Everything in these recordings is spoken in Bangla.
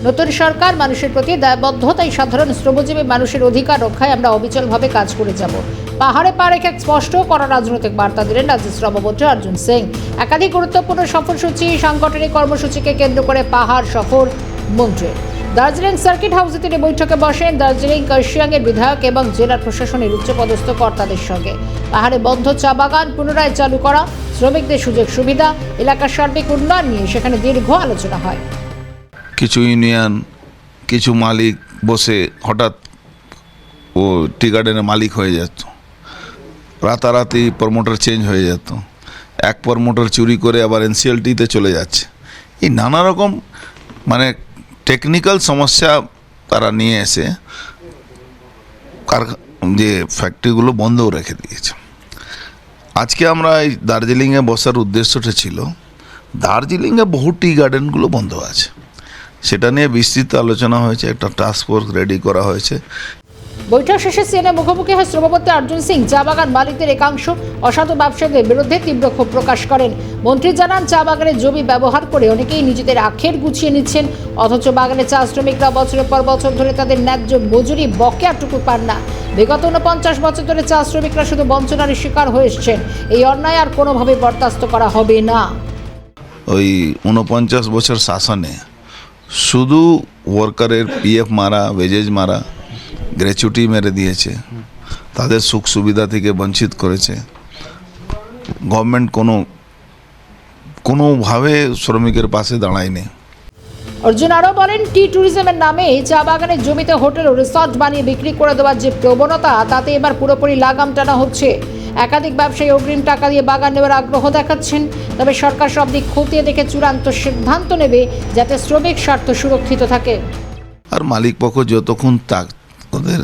নতুন সরকার মানুষের প্রতি দায়বদ্ধতাই সাধারণ শ্রমজীবী মানুষের অধিকার রক্ষায় আমরা অবিচলভাবে কাজ করে যাব। পাহাড়ে পা রেখে স্পষ্ট করা রাজনৈতিক বার্তা দিলেন রাজ্যের শ্রমমন্ত্রী অর্জুন সিং। একাধিক গুরুত্বপূর্ণ সফরসূচি, সাংগঠনিক কর্মসূচিকে কেন্দ্র করে পাহাড় সফর মন্ত্রী। দার্জিলিং সার্কিট হাউসে তিনি বৈঠকে বসেন দার্জিলিং কার্শিয়াংয়ের বিধায়ক এবং জেলার প্রশাসনের উচ্চপদস্থ কর্তাদের সঙ্গে। পাহাড়ে বন্ধ চা বাগান পুনরায় চালু করা, শ্রমিকদের সুযোগ সুবিধা, এলাকার সার্বিক উন্নয়ন নিয়ে সেখানে দীর্ঘ আলোচনা হয়। কিছু ইউনিয়ন, কিছু মালিক বসে হঠাৎ ও টি গার্ডেনের মালিক হয়ে যেত, রাতারাতি প্রমোটার চেঞ্জ হয়ে যেত, এক প্রমোটার চুরি করে আবার এনসিএলটিতে চলে যাচ্ছে। এই নানা রকম টেকনিক্যাল সমস্যা তারা নিয়ে এসে যে ফ্যাক্টরিগুলো বন্ধও রেখে দিয়েছে। আজকে আমরা এই দার্জিলিংয়ে বসার উদ্দেশ্যটা ছিল, দার্জিলিংয়ে বহু টি গার্ডেনগুলো বন্ধ আছে, সেটা নিয়ে বিস্তৃত আলোচনা হয়েছে, একটা টাস্ক ফোর্স রেডি করা হয়েছে। বৈঠক শেষে সিএনএ মুখোমুখি হয় শ্রমমন্ত্রী অর্জুন সিং। চা বাগান মালিকদের একাংশ অসাধু ব্যবসায়ীদের বিরুদ্ধে তীব্র ক্ষোভ প্রকাশ করেন। মন্ত্রী জানান, চা বাগানের জমি ব্যবহার করে অনেকেই নিজেদের আখের গুছিয়ে নিচ্ছেন, অথচ বাগানে চা শ্রমিকরা বছরের পর বছর ধরে তাদের ন্যায্য মজুরি বকেয়াটুকু পান না। বিগত 49 বছর ধরে চা শ্রমিকরা শুধু বঞ্চনার শিকার হয়ে এসছেন। এই অন্যায় আর কোনোভাবে বরদাস্ত করা হবে না। ওই 49 বছর শাসনে শুধু ওয়ার্কারের পিএফ মারা, ওয়েজেজ মারা, গ্র্যাচুইটি মেরে দিয়েছে, তাদের সুখ সুবিধা থেকে বঞ্চিত করেছে। গভর্নমেন্ট কোনোভাবে শ্রমিকের পাশে দাঁড়ায়নি। অর্জুন আরও বলেন, টি ট্যুরিজমের নামে চা বাগানের জমিতে হোটেল ও রিসর্ট বানিয়ে বিক্রি করে দেওয়ার যে প্রবণতা, তাতে এবার পুরোপুরি লাগাম টানা হচ্ছে। একাধিক ব্যবসায়ী অগ্রিম টাকা দিয়ে বাগান নেওয়ার আগ্রহ দেখাচ্ছেন। তবে সরকার সব দিক খতিয়ে দেখে চূড়ান্ত সিদ্ধান্ত নেবে, যাতে শ্রমিক স্বার্থ সুরক্ষিত থাকে। আর মালিক পক্ষ যতক্ষণ ওদের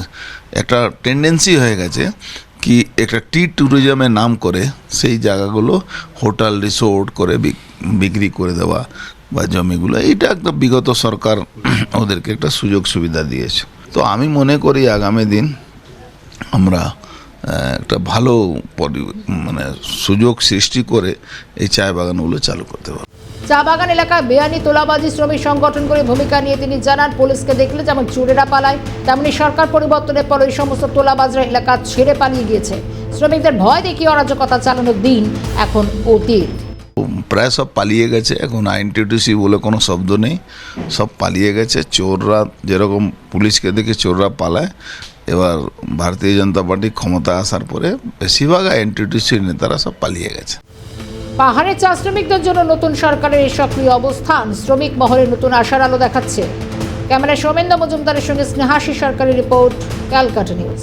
একটা টেন্ডেন্সি হয়ে গেছে কি একটা টি ট্যুরিজমের নাম করে সেই জায়গাগুলো হোটেল রিসোর্ট করে বিক্রি করে দেওয়া বা জমিগুলো, এইটা একটা বিগত সরকার ওদেরকে একটা সুযোগ সুবিধা দিয়েছে। তো আমি মনে করি আগামী দিন আমরা একটা ভালো সুযোগ সৃষ্টি করে এই চা বাগানগুলো চালু করতে পারব। চা বাগান এলাকায় বেআইনি তোলাবাজি শ্রমিক সংগঠন করে ভূমিকা নিয়ে তিনি জানান, পুলিশকে দেখলে যেমন চোরেরা পালায়, তেমনি সরকার পরিবর্তনের পর এই সমস্ত তোলাবাজরা এলাকা ছেড়ে পালিয়ে গিয়েছে। শ্রমিকদের ভয় দেখিয়ে অরাজকতা চালানোর দিন এখন অতীত। প্রায় সব পালিয়ে গেছে, এখন আইএনটিটিউসি বলে কোনো শব্দ নেই, সব পালিয়ে গেছে। চোররা যেরকম পুলিশকে দেখে চোররা পালায়, এবার ভারতীয় জনতা পার্টি ক্ষমতা আসার পরে বেশিরভাগ আইএনটিটিউসির নেতারা সব পালিয়ে গেছে। পাহাড়ে চা শ্রমিকদের জন্য নতুন সরকারের এই সক্রিয় অবস্থান শ্রমিক মহলে নতুন আশার আলো দেখাচ্ছে। ক্যামেরায় সৌমেন্দ্র মজুমদারের সঙ্গে স্নেহাশী সরকারের রিপোর্ট, ক্যালকাটা নিউজ।